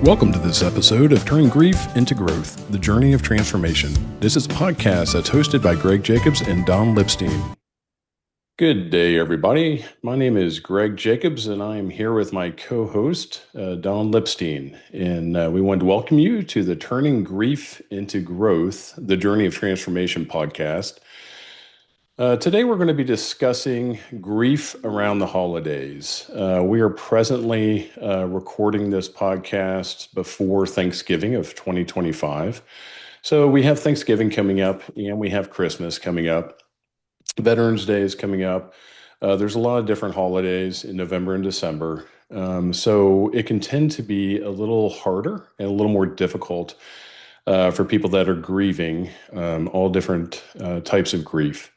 Welcome to this episode of Turning Grief into Growth, the Journey of Transformation. This is a podcast that's hosted by Greg Jacobs and Don Lipstein. Good day, everybody. My name is Greg Jacobs, and I am here with my co-host, Don Lipstein. And we want to welcome you to the Turning Grief into Growth, the Journey of Transformation podcast. Today, we're going to be discussing grief around the holidays. We are presently recording this podcast before Thanksgiving of 2025. So we have Thanksgiving coming up, and we have Christmas coming up. Veterans Day is coming up. There's a lot of different holidays in November and December. So it can tend to be a little harder and a little more difficult for people that are grieving all different types of grief.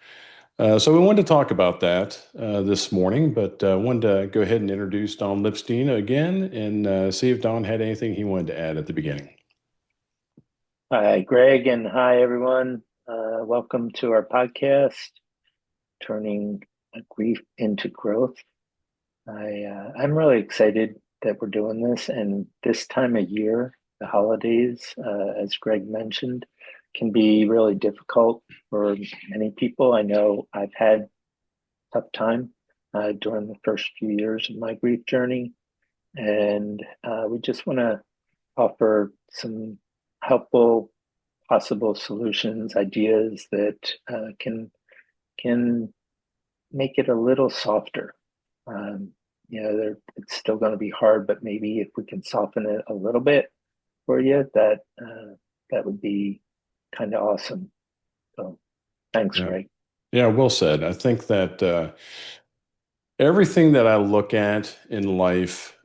So we wanted to talk about that this morning, but wanted to go ahead and introduce Don Lipstein again and see if Don had anything he wanted to add at the beginning. Hi, Greg, and hi, everyone. Welcome to our podcast, Turning Grief into Growth. I'm really excited that we're doing this, and this time of year, the holidays, as Greg mentioned, can be really difficult for many people. I know I've had a tough time during the first few years of my grief journey, and we just want to offer some helpful possible solutions, ideas that can make it a little softer. It's still going to be hard, but maybe if we can soften it a little bit for you, that would be kind of awesome. So, thanks, Greg. Yeah, well said. I think that everything that I look at in life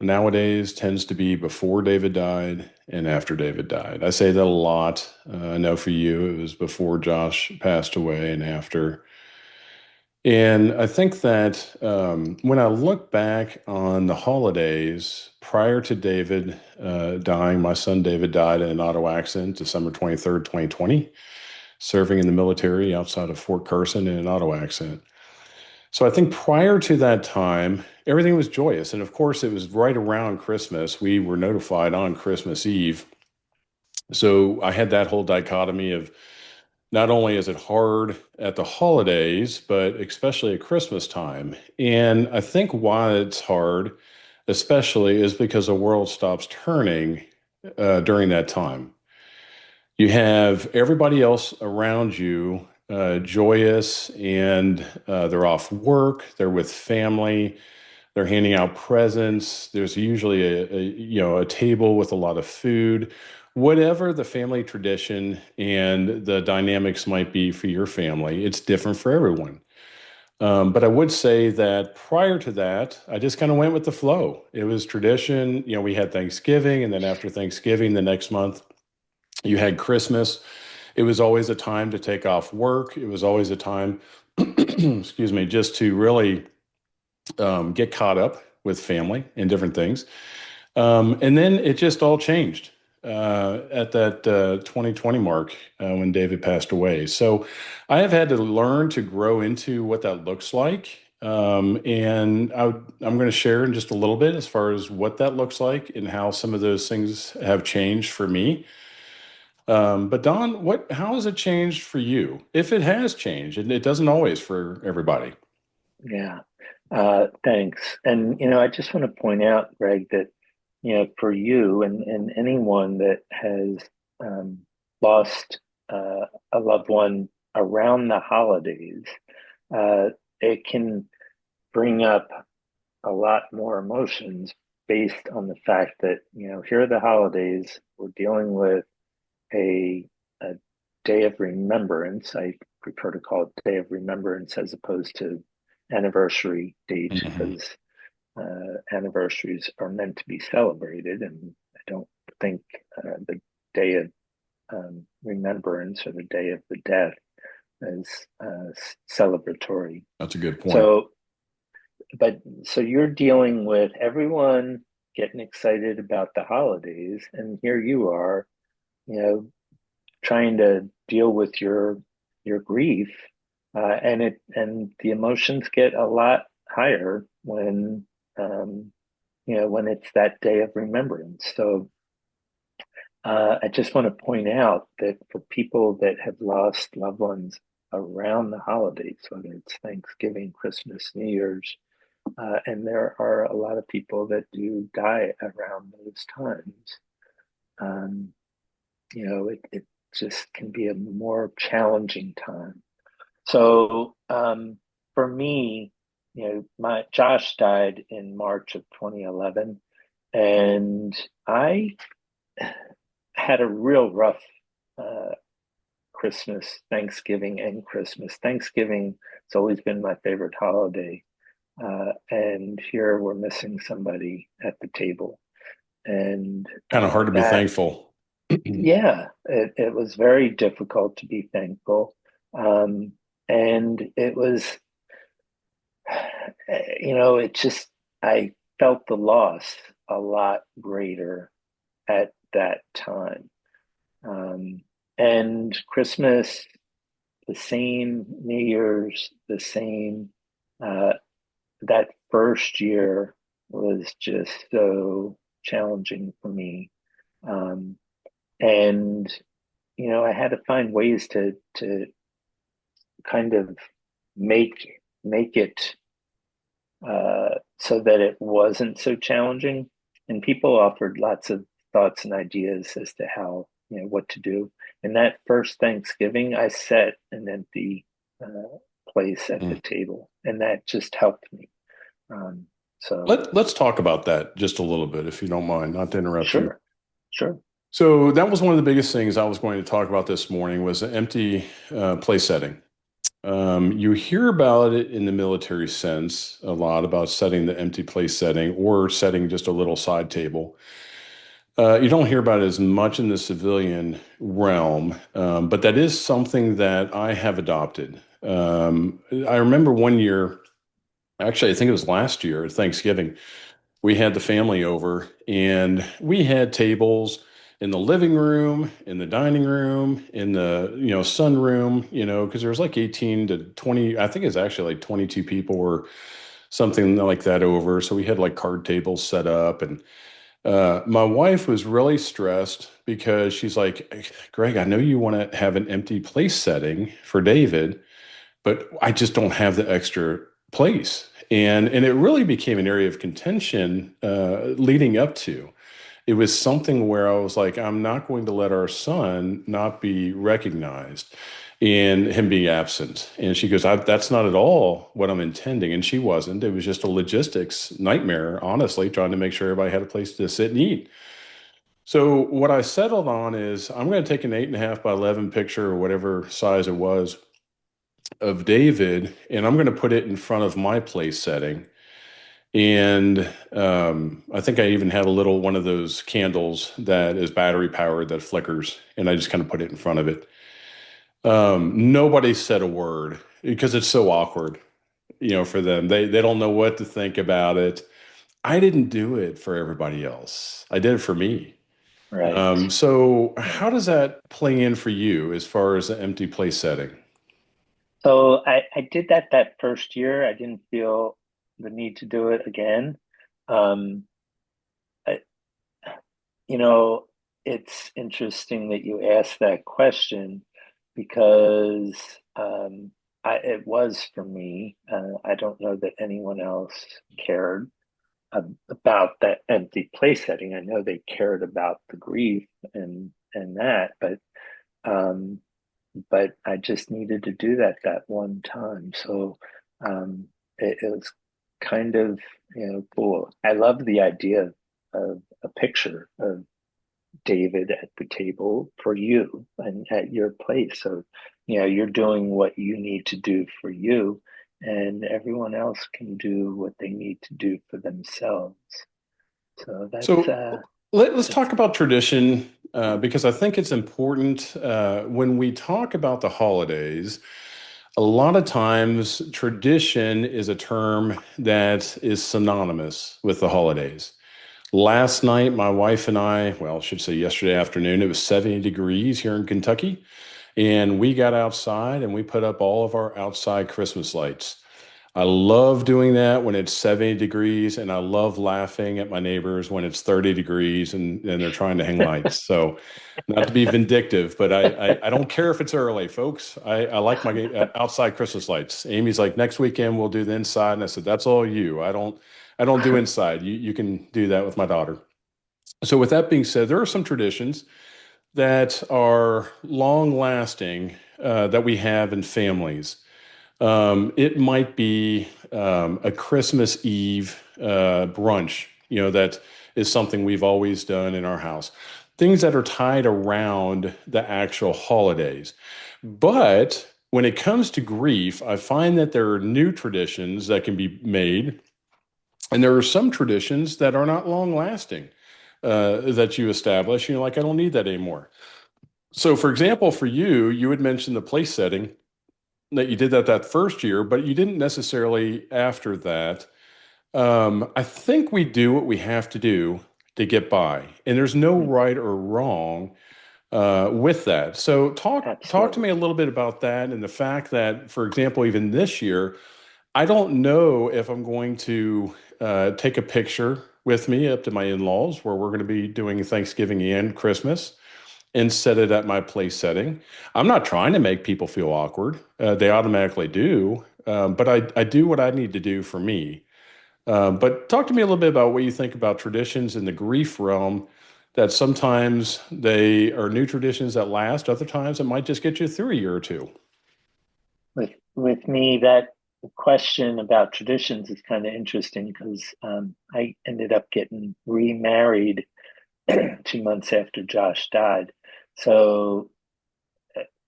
nowadays tends to be before David died and after David died. I say that a lot. I know for you, it was before Josh passed away and after. And I think that when I look back on the holidays prior to David dying, my son David died in an auto accident, December 23rd, 2020, serving in the military outside of Fort Carson in an auto accident. So I think prior to that time, everything was joyous. And of course, it was right around Christmas. We were notified on Christmas Eve. So I had that whole dichotomy of not only is it hard at the holidays, but especially at Christmas time. And I think why it's hard, especially, is because the world stops turning during that time. You have everybody else around you joyous, and they're off work, they're with family, they're handing out presents. There's usually a table with a lot of food. Whatever the family tradition and the dynamics might be for your family, it's different for everyone. But I would say that prior to that, I just kind of went with the flow. It was tradition. We had Thanksgiving, and then after Thanksgiving, the next month, you had Christmas. It was always a time to take off work. It was always a time, excuse me, just to really get caught up with family and different things. And then it just all changed at that 2020 mark when David passed away. So I have had to learn to grow into what that looks like. And I'm going to share in just a little bit as far as what that looks like and how some of those things have changed for me. But Don, how has it changed for you? If it has changed, and it doesn't always for everybody. Yeah, thanks. And, I just want to point out, Greg, that, for you and anyone that has lost a loved one around the holidays, it can bring up a lot more emotions based on the fact that, here are the holidays, we're dealing with a day of remembrance. I prefer to call it Day of Remembrance as opposed to anniversary date Mhm. because anniversaries are meant to be celebrated, and I don't think the Day of Remembrance or the Day of the Death is celebratory. That's a good point. So you're dealing with everyone getting excited about the holidays, and here you are, you know, trying to deal with your grief, and the emotions get a lot higher when when it's that day of remembrance. So I just want to point out that for people that have lost loved ones around the holidays, whether it's Thanksgiving, Christmas, New Year's, and there are a lot of people that do die around those times. Um, it just can be a more challenging time. So for me, my Josh died in March of 2011, and I had a real rough uh, Christmas, Thanksgiving, and Christmas. Thanksgiving has always been my favorite holiday, and here we're missing somebody at the table, and Kind of hard to be that thankful. yeah, it was very difficult to be thankful. Um, and it was, it just, I felt the loss a lot greater at that time. Um, and Christmas, the same, New Year's, the same. Uh, that first year was just so challenging for me. Um, and I had to find ways to kind of make it so that it wasn't so challenging. And people offered lots of thoughts and ideas as to how what to do. And that first Thanksgiving, I set an empty place at the Mm. table, and that just helped me. Um, so Let's talk about that just a little bit, if you don't mind, not to interrupt you. sure, sure, So that was one of the biggest things I was going to talk about this morning was the empty place setting. You hear about it in the military sense a lot about setting the empty place setting or setting just a little side table. You don't hear about it as much in the civilian realm, but that is something that I have adopted. I remember one year, actually, I think it was last year at Thanksgiving, we had the family over and we had tables in the living room, in the dining room, in the, sunroom, because there was like 18 to 20, I think it's actually like 22 people or something like that over. So we had like card tables set up and my wife was really stressed because she's like, Greg, I know you want to have an empty place setting for David, but I just don't have the extra place. And it really became an area of contention leading up to. It was something where I was like, I'm not going to let our son not be recognized and him be absent. And she goes, that's not at all what I'm intending. And she wasn't. It was just a logistics nightmare, honestly, trying to make sure everybody had a place to sit and eat. So what I settled on is I'm going to take an 8.5 by 11 picture or whatever size it was of David, and I'm going to put it in front of my place setting. And I think I even had a little one of those candles that is battery powered that flickers, and I just kind of put it in front of it. Nobody said a word because it's so awkward, for them. They don't know what to think about it. I didn't do it for everybody else. I did it for me. right, So right. how does that play in for you as far as the empty place setting? So I did that first year. I didn't feel the need to do it again. Um, I, you know, it's interesting that you asked that question because it was for me. I don't know that anyone else cared about that empty place setting. I know they cared about the grief and that, um, but I just needed to do that one time. So it was kind of cool. I love the idea of a picture of David at the table for you and at your place. So you're doing what you need to do for you, and everyone else can do what they need to do for themselves. So So let's that's talk about tradition because I think it's important when we talk about the holidays. A lot of times, tradition is a term that is synonymous with the holidays. Last night, my wife and I, well, I should say yesterday afternoon, it was 70 degrees here in Kentucky. And we got outside and we put up all of our outside Christmas lights. I love doing that when it's 70 degrees, and I love laughing at my neighbors when it's 30 degrees and they're trying to hang lights. So, not to be vindictive, but I don't care if it's early, folks. I like my outside Christmas lights. Amy's like, next weekend we'll do the inside, and I said, that's all you. I don't do inside. You can do that with my daughter. So, with that being said, there are some traditions that are long lasting that we have in families. It might be a Christmas Eve brunch, that is something we've always done in our house. Things that are tied around the actual holidays. But when it comes to grief, I find that there are new traditions that can be made, and there are some traditions that are not long lasting that you establish. Like, I don't need that anymore. So, for example, for you, you had mentioned the place setting that you did that first year, but you didn't necessarily after that. I think we do what we have to do to get by, and there's no right or wrong with that. So talk to me Absolutely. a little bit about that and the fact that, for example, even this year, I don't know if I'm going to take a picture with me up to my in-laws where we're going to be doing Thanksgiving and Christmas and set it at my place setting. I'm not trying to make people feel awkward. They automatically do. But I do what I need to do for me. But talk to me a little bit about what you think about traditions in the grief realm, that sometimes they are new traditions that last, other times it might just get you through a year or two. With me, that question about traditions is kind of interesting because I ended up getting remarried 2 months after Josh died. So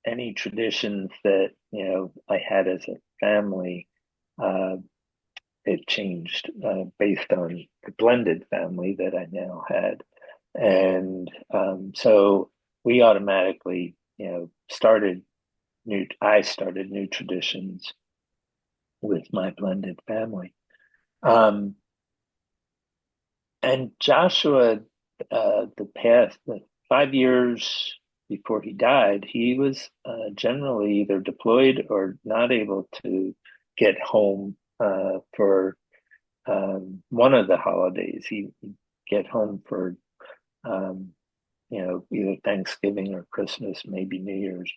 any traditions that I had as a family, uh, it changed based on the blended family that I now had, and so we automatically started new. I started new traditions with my blended family. Um, and Joshua, the 5 years before he died, he was generally either deployed or not able to get home for one of the holidays. He'd get home for um, either Thanksgiving or Christmas, maybe New Year's,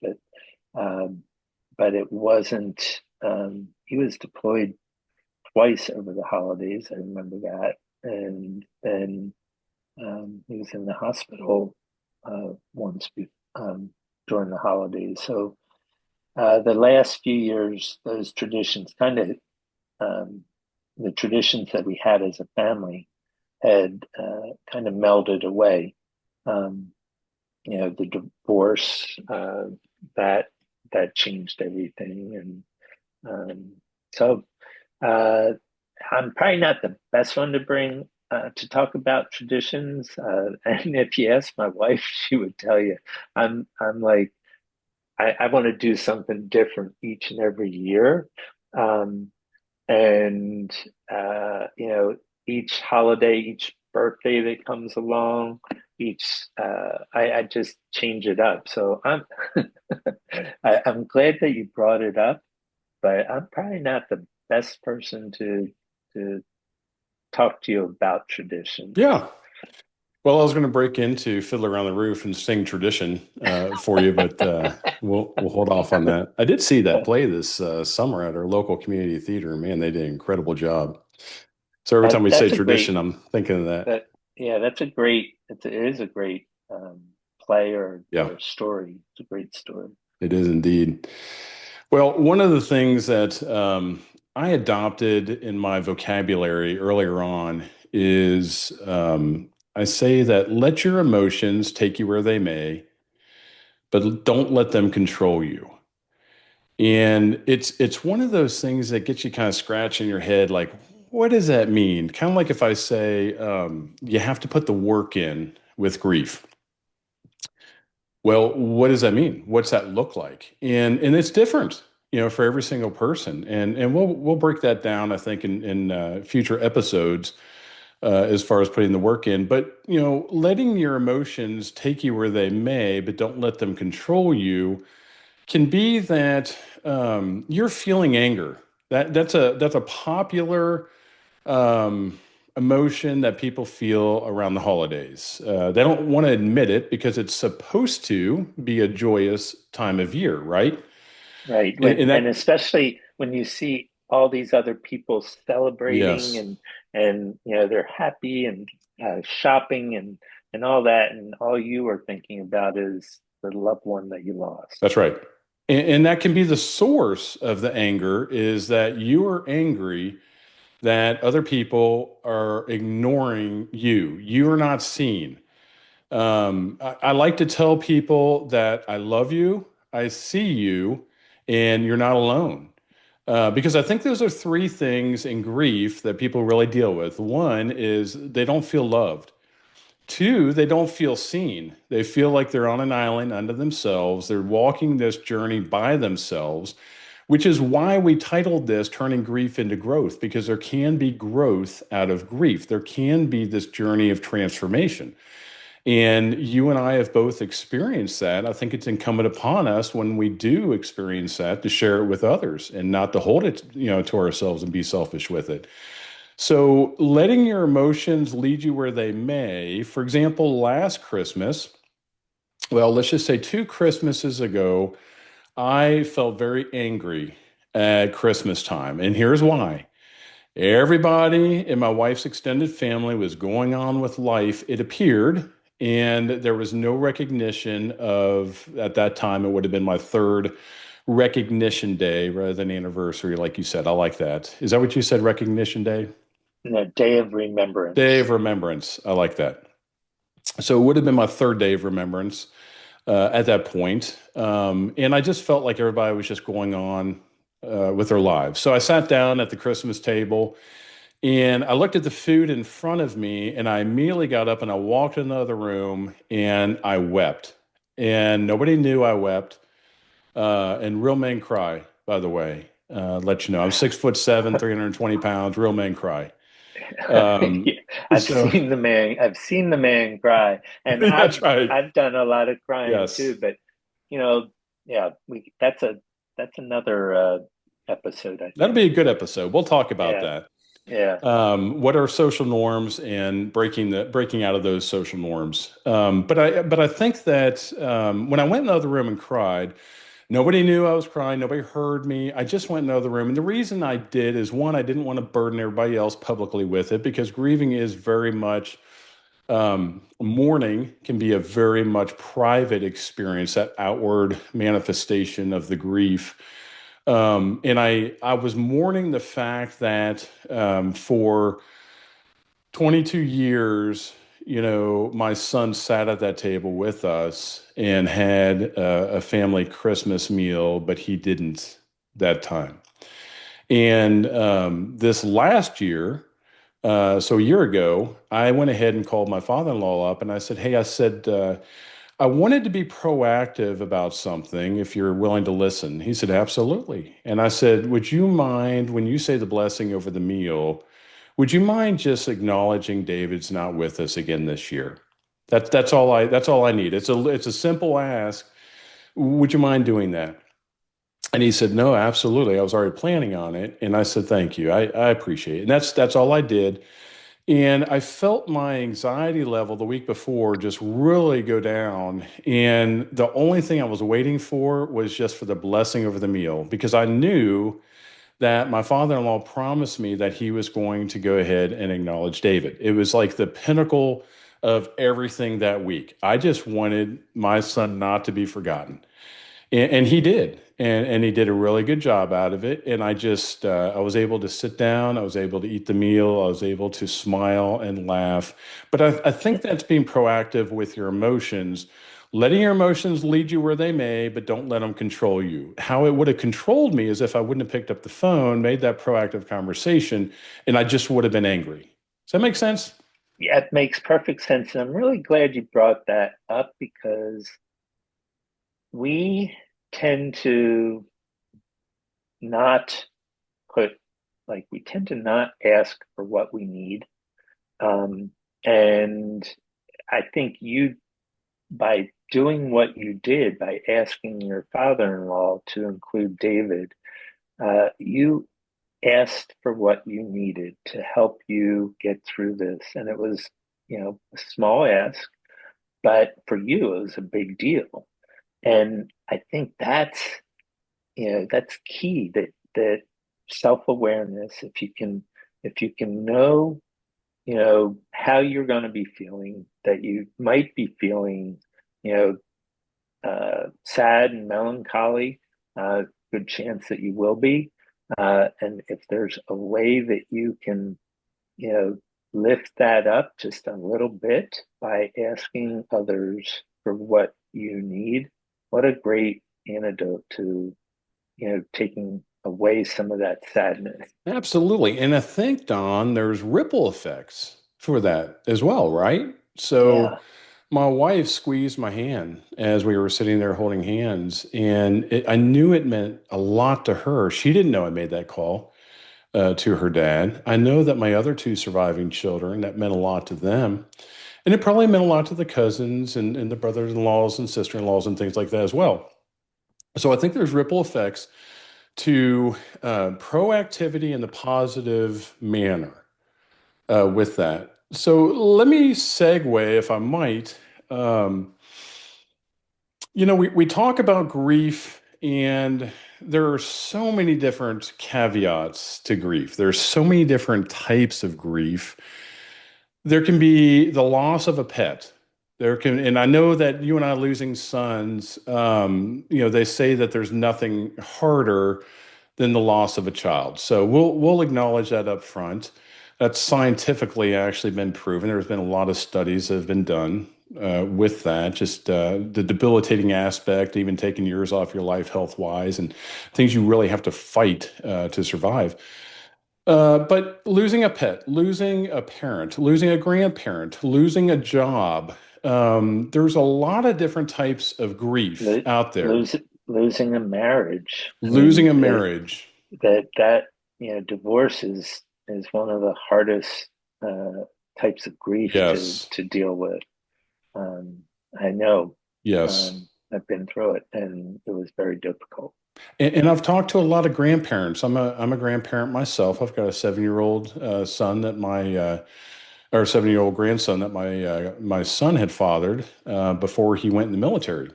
um, but it wasn't. He was deployed twice over the holidays. I remember that, and then he was in the hospital once during the holidays. So the last few years, those traditions um, the traditions that we had as a family had kind of melded away. Um, the divorce that that changed everything, and um, so uh, I'm probably not the best one to bring to talk about traditions. And if you ask my wife, she would tell you I'm like I want to do something different each and every year. Um, and each holiday, each birthday that comes along, each I just change it up. So I'm glad that you brought it up, but I'm probably not the best person to talk to you about traditions. Yeah. Well, I was going to break into Fiddler on the Roof and sing tradition for you, but we'll hold off on that. I did see that play this summer at our local community theater. Man, they did an incredible job. So every time we say That's a great tradition, I'm thinking of that. that yeah, that's a great it is a great play Yeah, or story. It's a great story. it is indeed. Well, one of the things that I adopted in my vocabulary earlier on is I say that let your emotions take you where they may, but don't let them control you. And it's one of those things that gets you kind of scratching your head, like, what does that mean? Kind of like if I say you have to put the work in with grief. Well, what does that mean? What's that look like? And it's different, for every single person. And we'll break that down, I think, in future episodes as far as putting the work in. But letting your emotions take you where they may, but don't let them control you, can be that you're feeling anger. That's a popular um, emotion that people feel around the holidays. They don't want to admit it because it's supposed to be a joyous time of year, right? Right. And And that, especially when you see all these other people celebrating yes, and they're happy and shopping and all that, and all you are thinking about is the loved one that you lost. that's right. And that can be the source of the anger is that you are angry that other people are ignoring you. You are not seen. I like to tell people that I love you, I see you, and you're not alone. Because I think those are three things in grief that people really deal with. One is they don't feel loved. Two, they don't feel seen. They feel like they're on an island unto themselves. They're walking this journey by themselves, which is why we titled this Turning Grief into Growth, because there can be growth out of grief. There can be this journey of transformation. And you and I have both experienced that. I think it's incumbent upon us when we do experience that to share it with others and not to hold it, to ourselves and be selfish with it. So, letting your emotions lead you where they may. For example, last Christmas, well, let's just say 2 Christmases ago, I felt very angry at Christmas time. And here's why. Everybody in my wife's extended family was going on with life, it appeared, and there was no recognition of, at that time, it would have been my third recognition day rather than anniversary, like you said. I like that. Is that what you said, recognition day? And a day of Day remembrance. of remembrance. I like that. So it would have been my third day of remembrance at that point. And I just felt like everybody was just going on with their lives. So I sat down at the Christmas table and I looked at the food in front of me and I immediately got up and I walked in the other room and I wept. And nobody knew I wept. And real men cry, by the way. Let you know, I'm 6'7", 320 pounds. Real men cry. Yeah, So I've seen the man cry, and that's right. I've done a lot of crying Yes. too. But you know, yeah, we that's another episode, I That'll think. be a good episode. We'll talk about Yeah, that. yeah, What are social norms and breaking out of those social norms? But I think that when I went in the other room and cried, nobody knew I was crying. Nobody heard me. I just went in the other room, and the reason I did is one, I didn't want to burden everybody else publicly with it because grieving is very much mourning can be a very much private experience, that outward manifestation of the grief. And I was mourning the fact that for 22 years, my son sat at that table with us and had a family Christmas meal, but he didn't that time. And this last year, so a year ago, I went ahead and called my father-in-law up and I said, "Hey, I said, I wanted to be proactive about something if you're willing to listen." He said, "Absolutely." And I said, "Would you mind when you say the blessing over the meal, would you mind just acknowledging David's not with us again this year? That's all I need. It's a simple ask. Would you mind doing that?" And he said, "No, absolutely. I was already planning on it." And I said, "Thank you. I appreciate it." And that's all I did. And I felt my anxiety level the week before just really go down. And the only thing I was waiting for was just for the blessing over the meal because I knew that my father-in-law promised me that he was going to go ahead and acknowledge David. It was like the pinnacle of everything that week. I just wanted my son not to be forgotten. And he did. And he did a really good job out of it. And I was able to sit down. I was able to eat the meal. I was able to smile and laugh. But I think that's being proactive with your emotions, letting your emotions lead you where they may, but don't let them control you. How it would have controlled me is if I wouldn't have picked up the phone, made that proactive conversation, and I just would have been angry. Does that make sense? yeah. It makes perfect sense, and I'm really glad you brought that up because we tend to not put we tend to not ask for what we need. Um, and I think you, by doing what you did, by asking your father-in-law to include David, you asked for what you needed to help you get through this. And it was, a small ask, but for you, it was a big deal. And I think that's key, that self-awareness. If you can know, how you're going to be feeling, that you might be feeling, you sad and melancholy, good chance that you will be. And if there's a way that you can, you know, lift that up just a little bit by asking others for what you need, what a great antidote to, taking away some of that sadness. Absolutely. And I think, Don, there's ripple effects for that as well, right? So Yeah. my wife squeezed my hand as we were sitting there holding hands, and I knew it meant a lot to her. She didn't know I made that call to her dad. I know that my other two surviving children, that meant a lot to them. And it probably meant a lot to the cousins and the brothers-in-laws and sister-in-laws and things like that as well. So I think there's ripple effects to proactivity in the positive manner with that. So let me segue, if I might. Um, we talk about grief, and there are so many different caveats to grief. There's so many different types of grief. There can be the loss of a pet. And I know that you and I losing sons, they say that there's nothing harder than the loss of a child. So we'll acknowledge that up front. That's scientifically actually been proven. There's been a lot of studies that have been done with that, just the debilitating aspect, even taking years off your life health wise, and things you really have to fight to survive. But losing a pet, losing a parent, losing a grandparent, losing a job, there's a lot of different types of grief Lo- out there. lose, Losing a marriage. I Losing mean, a marriage. divorce is one of the hardest uh, types of grief to Yes. deal with. Um, I know. Yes. I've been through it, and it was very difficult. And I've talked to a lot of grandparents. I'm a grandparent myself. I've got a 7-year-old son that my or 7-year-old grandson that my son had fathered before he went in the military,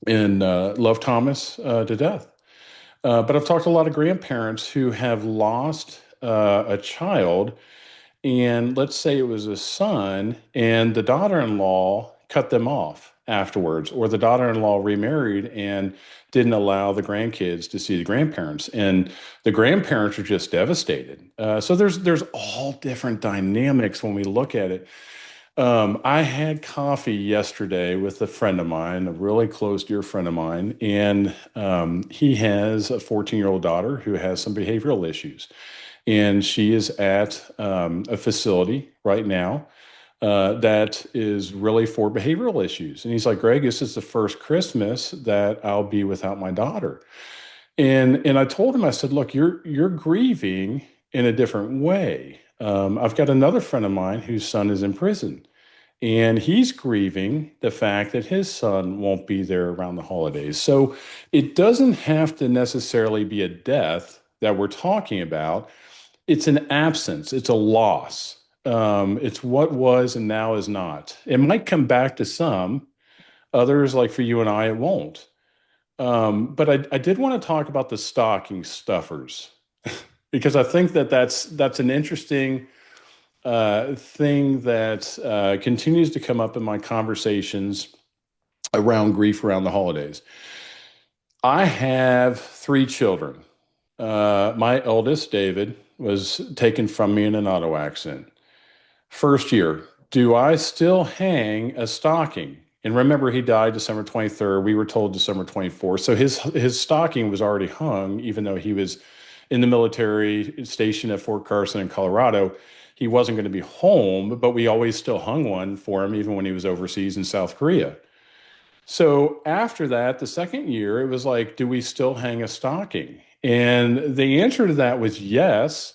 and love Thomas to death. But I've talked to a lot of grandparents who have lost a child, and let's say it was a son, and the daughter-in-law cut them off afterwards, or the daughter-in-law remarried and didn't allow the grandkids to see the grandparents, and the grandparents are just devastated. So there's all different dynamics when we look at it. I had coffee yesterday with a friend of mine, a really close, dear friend of mine, and he has a 14-year-old daughter who has some behavioral issues. And she is at a facility right now that is really for behavioral issues. And he's like, Greg, this is the first Christmas that I'll be without my daughter. And I told him, I said, look, you're grieving in a different way. I've got another friend of mine whose son is in prison. And he's grieving the fact that his son won't be there around the holidays. So it doesn't have to necessarily be a death that we're talking about. It's an absence, it's a loss. It's what was and now is not. It might come back to some, others, like for you and I, it won't. But I did want to talk about the stocking stuffers because I think that that's an interesting thing that continues to come up in my conversations around grief around the holidays. I have 3 children. My eldest, David, was taken from me in an auto accident. First year, do I still hang a stocking? And remember, he died December 23rd. We were told December 24th. So his stocking was already hung, even though he was in the military stationed at Fort Carson in Colorado. He wasn't going to be home, but we always still hung one for him, even when he was overseas in South Korea. So after that, the second year, it was like, do we still hang a stocking? And the answer to that was yes.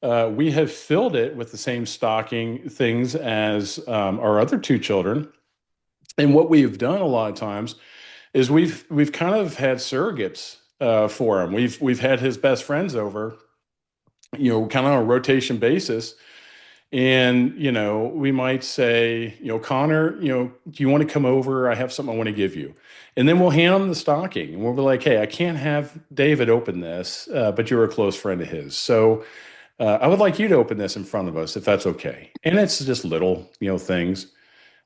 We have filled it with the same stocking things as our other 2 children. And what we've done a lot of times is we've kind of had surrogates for him. We've had his best friends over, kind of on a rotation basis. And, we might say, Connor, do you want to come over? I have something I want to give you. And then we'll hand him the stocking and we'll be like, hey, I can't have David open this, but you're a close friend of his. So I would like you to open this in front of us if that's okay. And it's just little, things.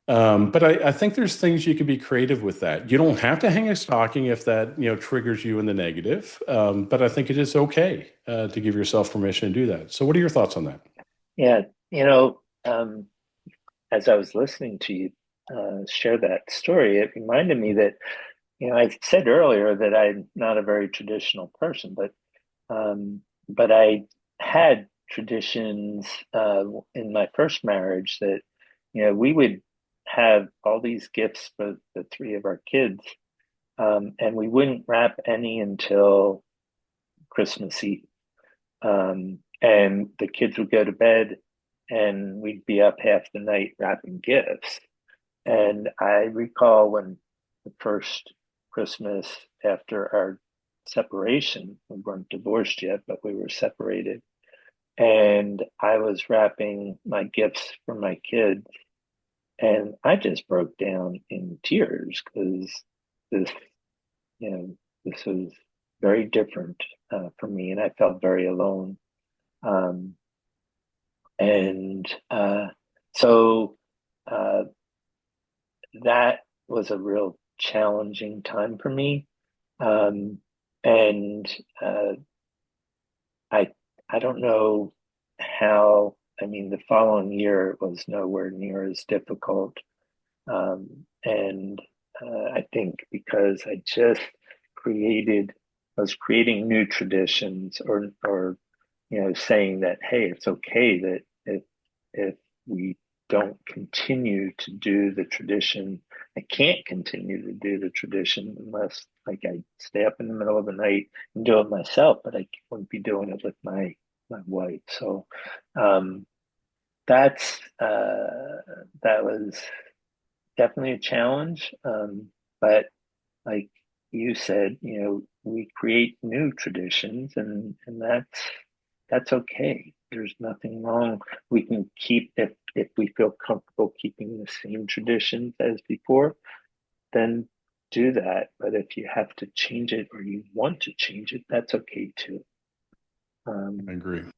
But I think there's things you can be creative with that. You don't have to hang a stocking if that, triggers you in the negative. But I think it is okay to give yourself permission to do that. So what are your thoughts on that? Yeah, as I was listening to you share that story, it reminded me that, I said earlier that I'm not a very traditional person, but I had traditions in my first marriage that, we would have all these gifts for the three of our kids, and we wouldn't wrap any until Christmas Eve. And the kids would go to bed, and we'd be up half the night wrapping gifts. And I recall when the first Christmas after our separation, we weren't divorced yet, but we were separated. And I was wrapping my gifts for my kids. And I just broke down in tears because this, you know, this was very different for me. And I felt very alone. Um, and so uh, that was a real challenging time for me. Um, and I I don't know how. I mean, the following year was nowhere near as difficult, and I think because created, I was creating new traditions, or saying that hey, it's okay that if we don't continue to do the tradition, I can't continue to do the tradition unless like I stay up in the middle of the night and do it myself, but I wouldn't be doing it with my wife. So um, that was definitely a challenge. But like you said, we create new traditions, and that's okay. There's nothing wrong. We can keep if we feel comfortable keeping the same traditions as before, then do that. But if you have to change it or you want to change it, that's okay too. I Um, agree. yeah,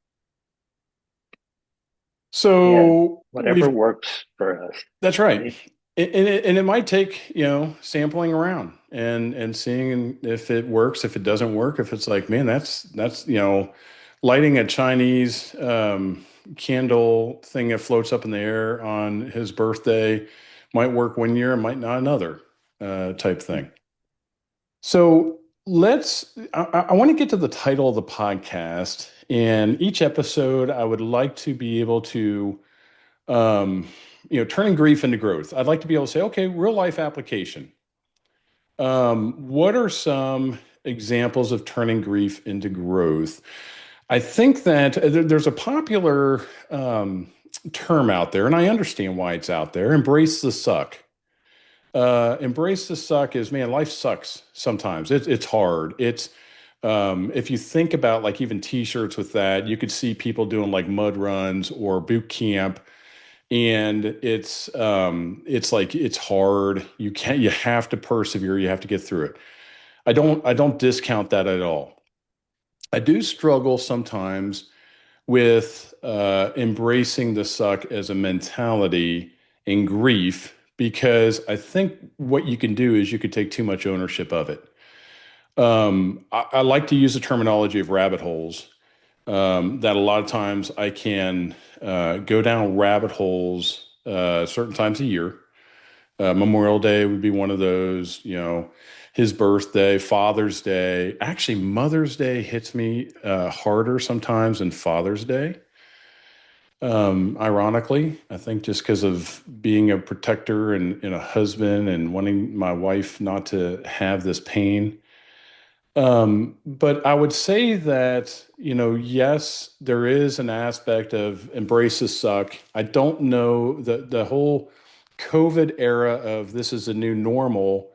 So whatever we've works for us, That's right. right? And it might take, sampling around and seeing if it works, if it doesn't work, if it's like, man, that's, lighting a Chinese candle thing that floats up in the air on his birthday might work one year, might not another type thing. So I want to get to the title of the podcast. And each episode, I would like to be able to um, turning grief into growth. I'd like to be able to say, okay, real life application. What are some examples of turning grief into growth? I think that there's a popular term out there, and I understand why it's out there. Embrace the suck. Embrace the suck is, man, life sucks sometimes. It's hard. If you think about like even t-shirts with that, you could see people doing like mud runs or boot camp, and it's like it's hard. You have to persevere, you have to get through it. I don't discount that at all. I do struggle sometimes with embracing the suck as a mentality in grief, because I think what you can do is you could take too much ownership of it. I like to use the terminology of rabbit holes, that a lot of times I can go down rabbit holes certain times a year. Memorial Day would be one of those, his birthday, Father's Day. Actually, Mother's Day hits me harder sometimes than Father's Day. Ironically, I think just because of being a protector and a husband and wanting my wife not to have this pain. But I would say that, yes, there is an aspect of embrace the suck. I don't know the whole COVID era of this is a new normal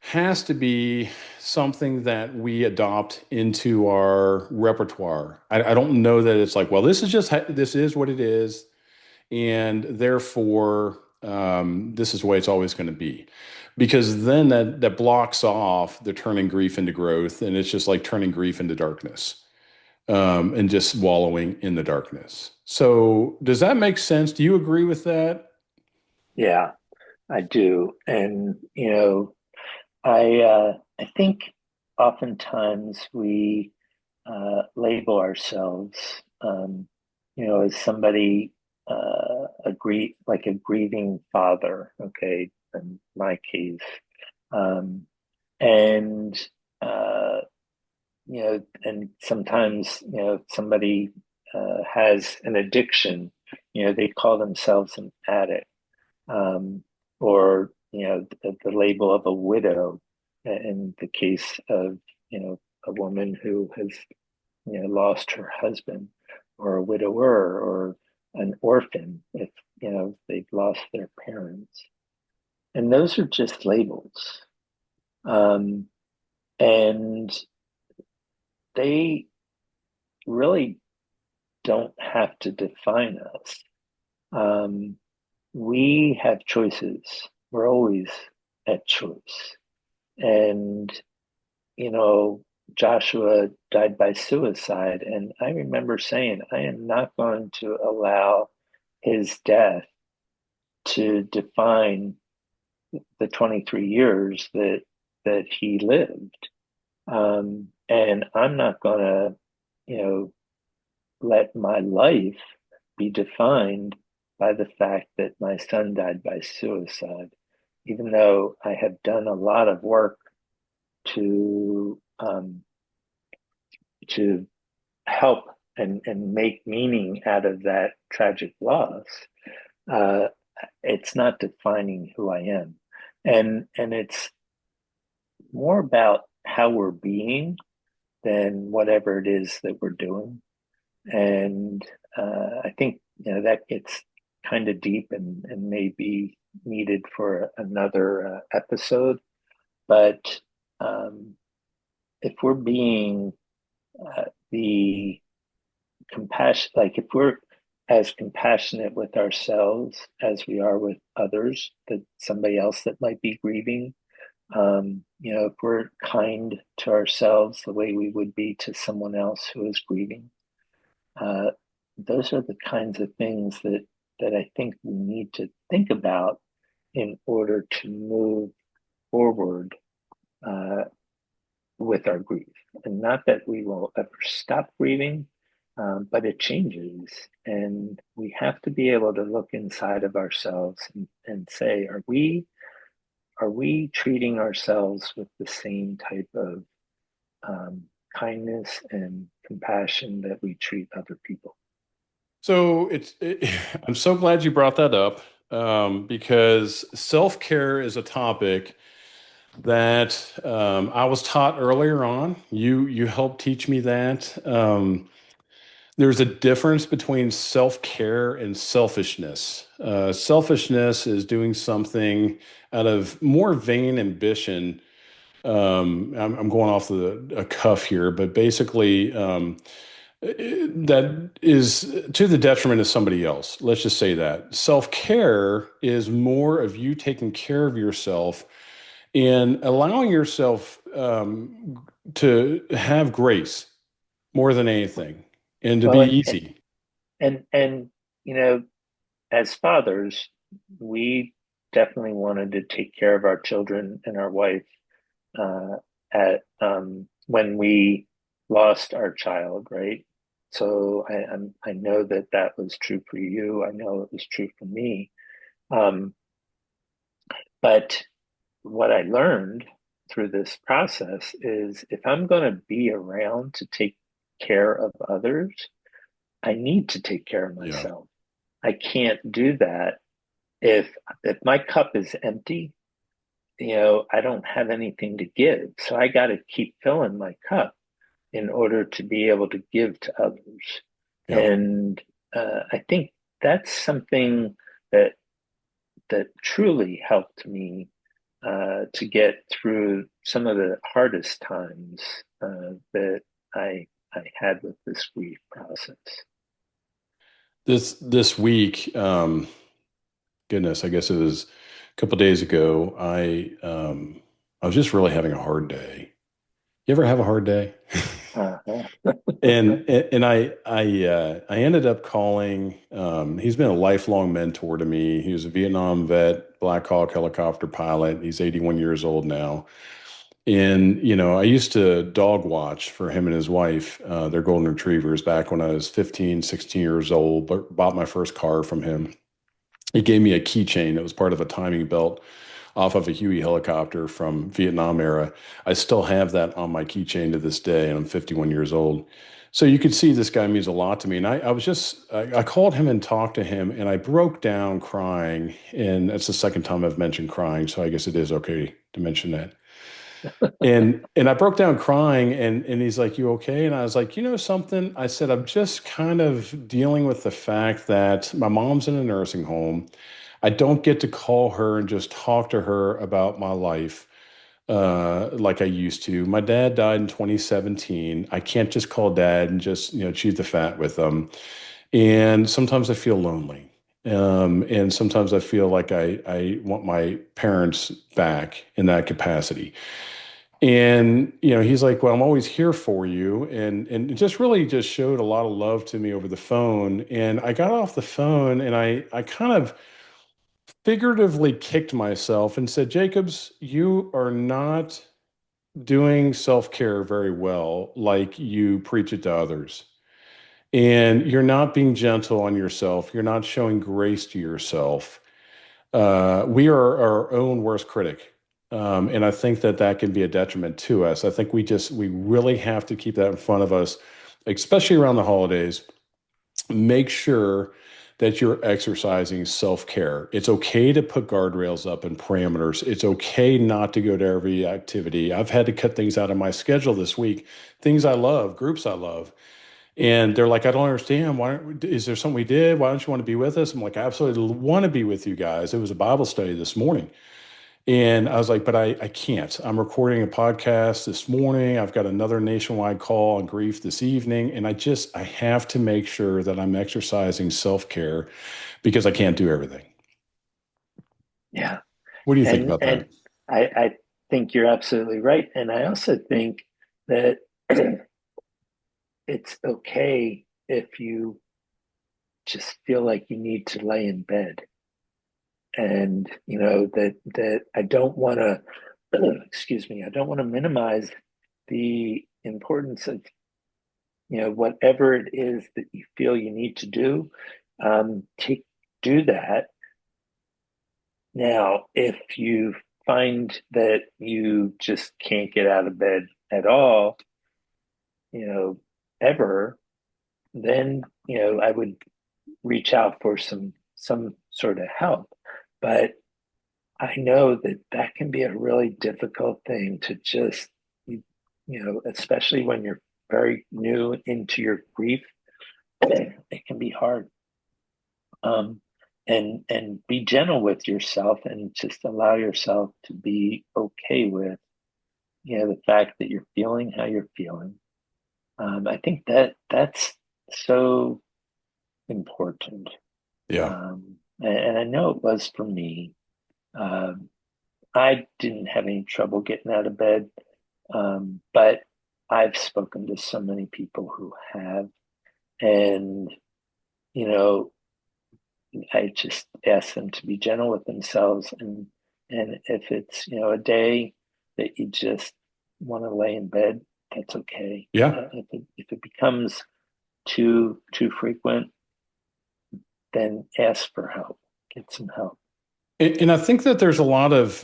has to be something that we adopt into our repertoire. I don't know that it's like, well, this is what it is, and therefore this is the way it's always going to be. Because then that blocks off the turning grief into growth, and it's just like turning grief into darkness, and just wallowing in the darkness. So, does that make sense? Do you agree with that? Yeah, I do. And, I think oftentimes we label ourselves, as somebody like a grieving father. Okay, in my case, um, and uh, and sometimes somebody has an addiction. They call themselves an addict, or the label of a widow in the case of a woman who has lost her husband, or a widower, or an orphan if they've lost their parents. And those are just labels. Um, and they really don't have to define us. Um, we have choices. We're always at choice. And, you know, Joshua died by suicide. And I remember saying, I am not going to allow his death to define the 23 years that he lived. And I'm not going to, you know, let my life be defined by the fact that my son died by suicide, even though I have done a lot of work to to help and make meaning out of that tragic loss. Uh, it's not defining who I am, and it's more about how we're being than whatever it is that we're doing. And I think that gets kind of deep and may be needed for another episode. But um, if we're being the compassion, like if we're as compassionate with ourselves as we are with others, that somebody else that might be grieving, if we're kind to ourselves the way we would be to someone else who is grieving, uh, those are the kinds of things that I think we need to think about in order to move forward uh, with our grief. And not that we will ever stop grieving, but it changes. And we have to be able to look inside of ourselves and say, are we treating ourselves with the same type of um, kindness and compassion that we treat other people? So I'm so glad you brought that up, because self-care is a topic that I was taught earlier on. You helped teach me that. There's a difference between self-care and selfishness. Selfishness is doing something out of more vain ambition. I'm going off a cuff here, but basically, that is to the detriment of somebody else. Let's just say that. Self-care is more of you taking care of yourself and allowing yourself to have grace more than anything and to be Well, easy. and you know, as fathers, we definitely wanted to take care of our children and our wife uh, at when we lost our child, right? So I know that that was true for you. I know it was true for me. Um, but what I learned through this process is if I'm going to be around to take care of others, I need to take care of Yeah. myself. I can't do that if my cup is empty. I don't have anything to give. So I got to keep filling my cup in order to be able to give to others. Yeah. And I think that's something that truly helped me to get through some of the hardest times that I had with this grief process. This week, goodness, I guess it was a couple days ago. I was just really having a hard day. You ever have a hard day? Uh-huh. And I ended up calling. He's been a lifelong mentor to me. He was a Vietnam vet, Black Hawk helicopter pilot. He's 81 years old now. And I used to dog watch for him and his wife, their golden retrievers, back when I was 15, 16 years old. But bought my first car from him. He gave me a keychain that was part of a timing belt off of a Huey helicopter from Vietnam era. I still have that on my keychain to this day, and I'm 51 years old. So you could see this guy means a lot to me. And I called him and talked to him, and I broke down crying. And that's the second time I've mentioned crying. So I guess it is okay to mention that. And I broke down crying, and he's like, "You okay?" And I was like, "You know something?" I said, "I'm just kind of dealing with the fact that my mom's in a nursing home. I don't get to call her and just talk to her about my life like I used to. My dad died in 2017. I can't just call dad and just, chew the fat with them. And sometimes I feel lonely. And sometimes I feel like I want my parents back in that capacity." And he's like, "Well, I'm always here for you," and it just really just showed a lot of love to me over the phone. And I got off the phone, and I kind of figuratively kicked myself and said, "Jacobs, you are not doing self-care very well like you preach it to others. And you're not being gentle on yourself. You're not showing grace to yourself. We are our own worst critic." And I think that that can be a detriment to us. I think we really have to keep that in front of us, especially around the holidays. Make sure that you're exercising self-care. It's okay to put guardrails up and parameters. It's okay not to go to every activity. I've had to cut things out of my schedule this week, things I love, groups I love. And they're like, "I don't understand. Is there something we did? Why don't you want to be with us?" I'm like, "I absolutely want to be with you guys." It was a Bible study this morning. And I was like, "But I can't. I'm recording a podcast this morning. I've got another nationwide call on grief this evening. And I have to make sure that I'm exercising self-care because I can't do everything." Yeah. What do you think about And that? I think you're absolutely right. And I also think that it's okay if you just feel like you need to lay in bed. And that I don't want to excuse me, I don't want to minimize the importance of whatever it is that you feel you need to do. Take Do that. Now, if you find that you just can't get out of bed at all, you know, ever, then I would reach out for some sort of help. But I know that that can be a really difficult thing to just, especially when you're very new into your grief, it can be hard. Um, and be gentle with yourself and just allow yourself to be okay with, the fact that you're feeling how you're feeling. I think that that's so important. Yeah. And I know it was for me. Um, I didn't have any trouble getting out of bed, but I've spoken to so many people who have, and you know, I just ask them to be gentle with themselves, and if it's a day that you just want to lay in bed, that's okay. Yeah. If it becomes too frequent, then ask for help, get some help. And I think that there's a lot of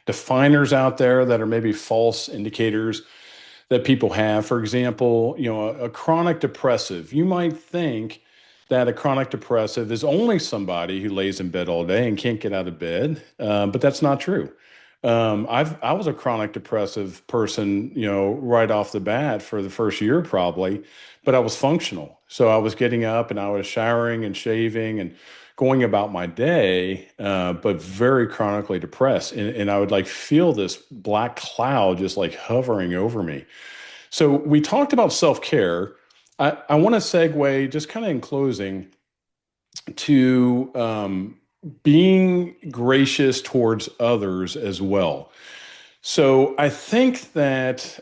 definers out there that are maybe false indicators that people have. For example, a chronic depressive. You might think that a chronic depressive is only somebody who lays in bed all day and can't get out of bed, but that's not true. I was a chronic depressive person, right off the bat for the first year probably, but I was functional. So I was getting up and I was showering and shaving and going about my day, but very chronically depressed. And I would like feel this black cloud just like hovering over me. So we talked about self-care. I want to segue just kind of in closing to being gracious towards others as well. So I think that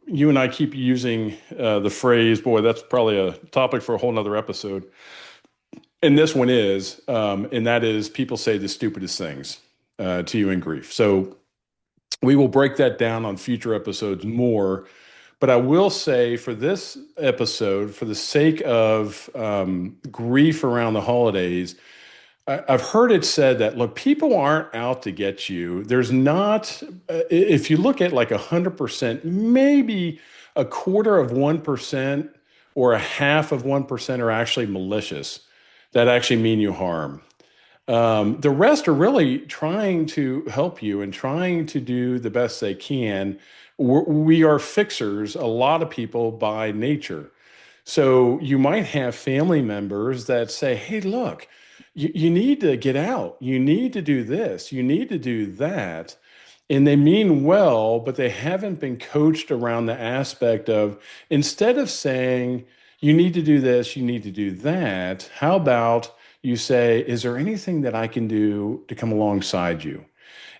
you and I keep using the phrase, boy, that's probably a topic for a whole nother episode. And this one is, and that is people say the stupidest things to you in grief. So we will break that down on future episodes more. But I will say for this episode, for the sake of grief around the holidays, I've heard it said that, look, people aren't out to get you. There's not, if you look at like 100%, maybe a quarter of 1% or a half of 1% are actually malicious that actually mean you harm. The rest are really trying to help you and trying to do the best they can. We are fixers, a lot of people by nature. So you might have family members that say, hey, look, you need to get out. You need to do this. You need to do that. And they mean well, but they haven't been coached around the aspect of instead of saying, you need to do this, you need to do that, how about you say, is there anything that I can do to come alongside you?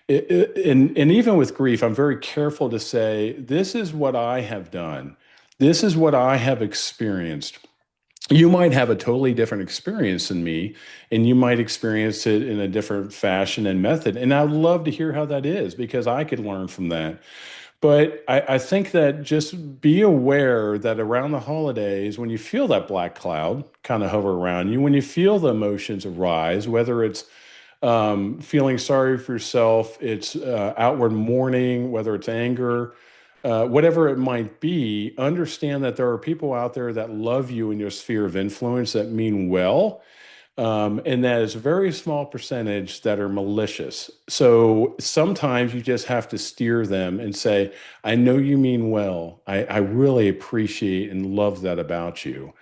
And even with grief, I'm very careful to say, this is what I have done. This is what I have experienced. You might have a totally different experience than me, and you might experience it in a different fashion and method. And I'd love to hear how that is because I could learn from that. But I think that just be aware that around the holidays, when you feel that black cloud kind of hover around you, when you feel the emotions arise, whether it's feeling sorry for yourself, it's outward mourning, whether it's anger, whatever it might be, understand that there are people out there that love you in your sphere of influence that mean well. And that is a very small percentage that are malicious. So sometimes you just have to steer them and say, I know you mean well. I really appreciate and love that about you.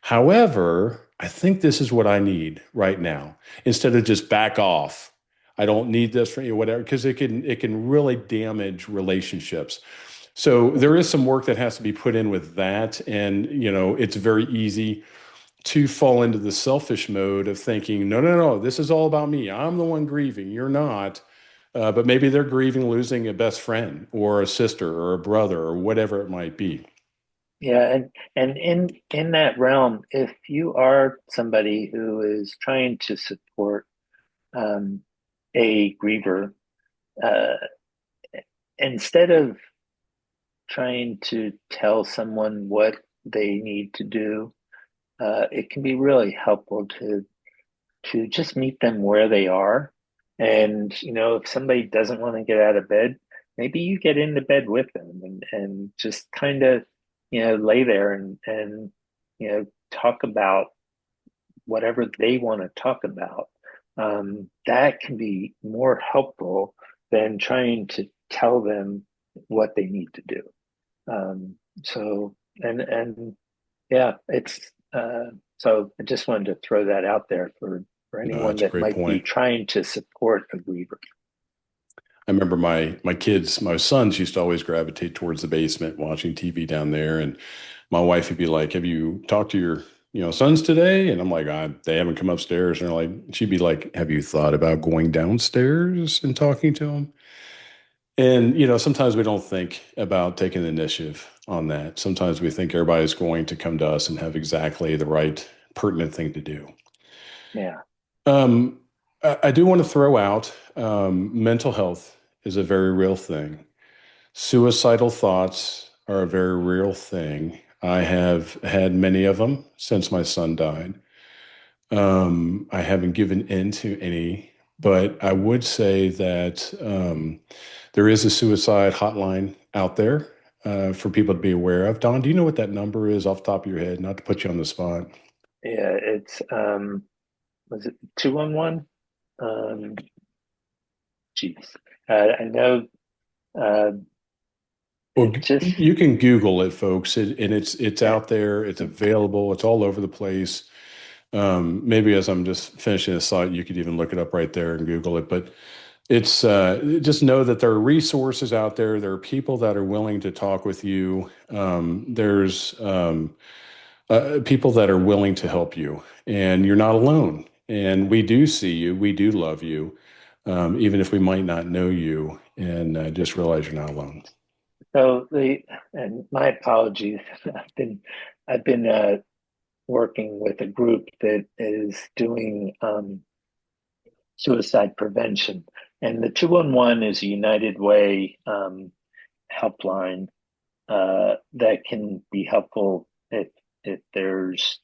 However, I think this is what I need right now. Instead of just back off. I don't need this for you, whatever, because it can really damage relationships. So there is some work that has to be put in with that. And, it's very easy to fall into the selfish mode of thinking, no, no, no, this is all about me. I'm the one grieving. You're not. But maybe they're grieving losing a best friend or a sister or a brother or whatever it might be. Yeah, and in that realm, if you are somebody who is trying to support um, a griever, uh, instead of trying to tell someone what they need to do, it can be really helpful to just meet them where they are. And, if somebody doesn't want to get out of bed, maybe you get into bed with them and just kind of, lay there and, talk about whatever they want to talk about. That can be more helpful than trying to tell them what they need to do. So, and yeah, so I just wanted to throw that out there for No, anyone that's a that great might be point. trying to support a griever. I remember my kids, my sons used to always gravitate towards the basement watching TV down there. And my wife would be like, have you talked to your, sons today? And I'm like, they haven't come upstairs. And they're like, she'd be like, have you thought about going downstairs and talking to them? And, sometimes we don't think about taking the initiative on that. Sometimes we think everybody's going to come to us and have exactly the right pertinent thing to do. Yeah, Um, I do want to throw out mental health is a very real thing. Suicidal thoughts are a very real thing. I have had many of them since my son died. I haven't given in to any, but I would say that there is a suicide hotline out there for people to be aware of. Don, do you know what that number is off the top of your head? Not to put you on the spot. yeah, it's was it 211? Geez, I know uh, Well, it just you can Google it, folks, and it's yeah, out there. It's available. It's all over the place. Maybe as I'm just finishing this thought, you could even look it up right there and Google it. But it's just know that there are resources out there. There are people that are willing to talk with you. There's people that are willing to help you, and you're not alone. And we do see you. We do love you, even if we might not know you. And just realize you're not alone. So and my apologies. I've been working with a group that is doing suicide prevention, and the 211 is a United Way helpline that can be helpful if there's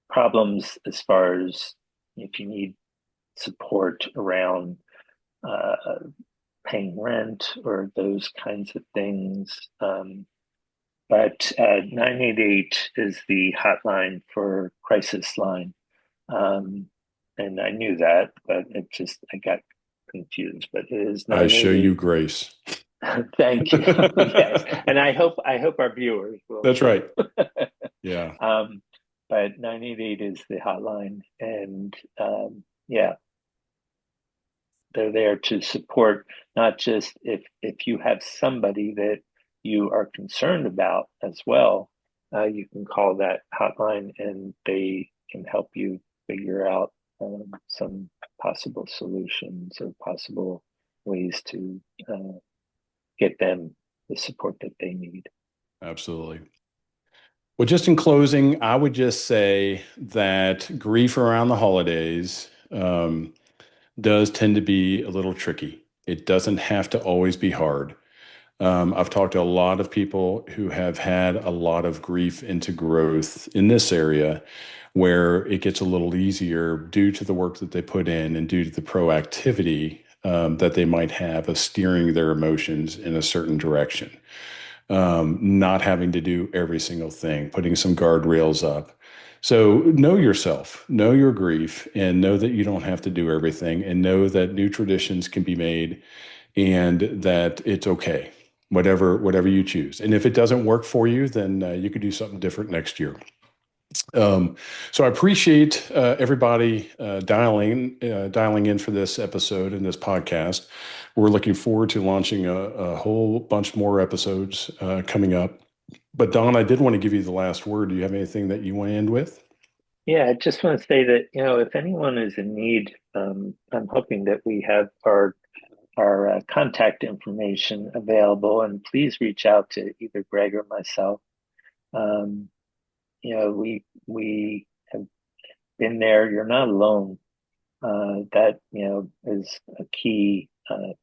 problems as far as if you need support around uh, paying rent or those kinds of things. But 988 is the hotline for crisis line. Um, and I knew that, but I got confused. But it is I show you 988. grace. Thank you. Yes. And I hope our viewers will That's too. right. Yeah, um, but 988 is the hotline. And yeah, they're there to support not just if you have somebody that you are concerned about as well, you can call that hotline and they can help you figure out some possible solutions or possible ways to get them the support that they need. absolutely. Well, just in closing, I would just say that grief around the holidays does tend to be a little tricky. It doesn't have to always be hard. I've talked to a lot of people who have had a lot of grief into growth in this area where it gets a little easier due to the work that they put in and due to the proactivity that they might have of steering their emotions in a certain direction. Not having to do every single thing, putting some guardrails up. So know yourself, know your grief, and know that you don't have to do everything, and know that new traditions can be made and that it's okay, whatever you choose. And if it doesn't work for you, then you could do something different next year. Um, so I appreciate everybody dialing in for this episode and this podcast. We're looking forward to launching a whole bunch more episodes coming up. But Don, I did want to give you the last word. Do you have anything that you want to end with? Yeah, I just want to say that, if anyone is in need, I'm hoping that we have our contact information available, and please reach out to either Greg or myself. Um, we have been there. You're not alone. That is a key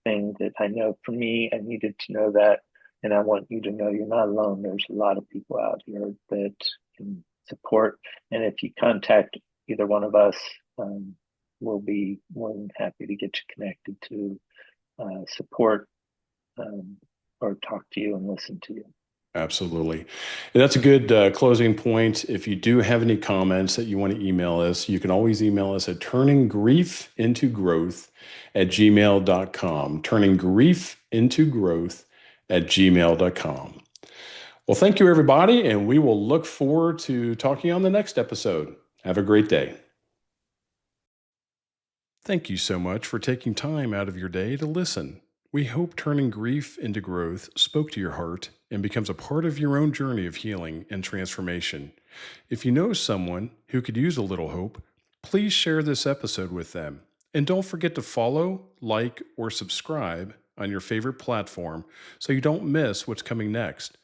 thing that I know for me. I needed to know that, and I want you to know you're not alone. There's a lot of people out here that can support, and if you contact either one of us, um, we'll be more than happy to get you connected to support um, or talk to you and listen to you. Absolutely. And that's a good closing point. If you do have any comments that you want to email us, you can always email us at turninggriefintogrowth@gmail.com. Turninggriefintogrowth@gmail.com. Well, thank you, everybody, and we will look forward to talking on the next episode. Have a great day. Thank you so much for taking time out of your day to listen. We hope turning grief into growth spoke to your heart and becomes a part of your own journey of healing and transformation. If you know someone who could use a little hope, please share this episode with them. And don't forget to follow, like, or subscribe on your favorite platform so you don't miss what's coming next.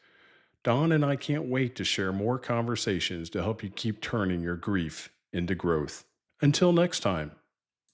Don and I can't wait to share more conversations to help you keep turning your grief into growth. Until next time.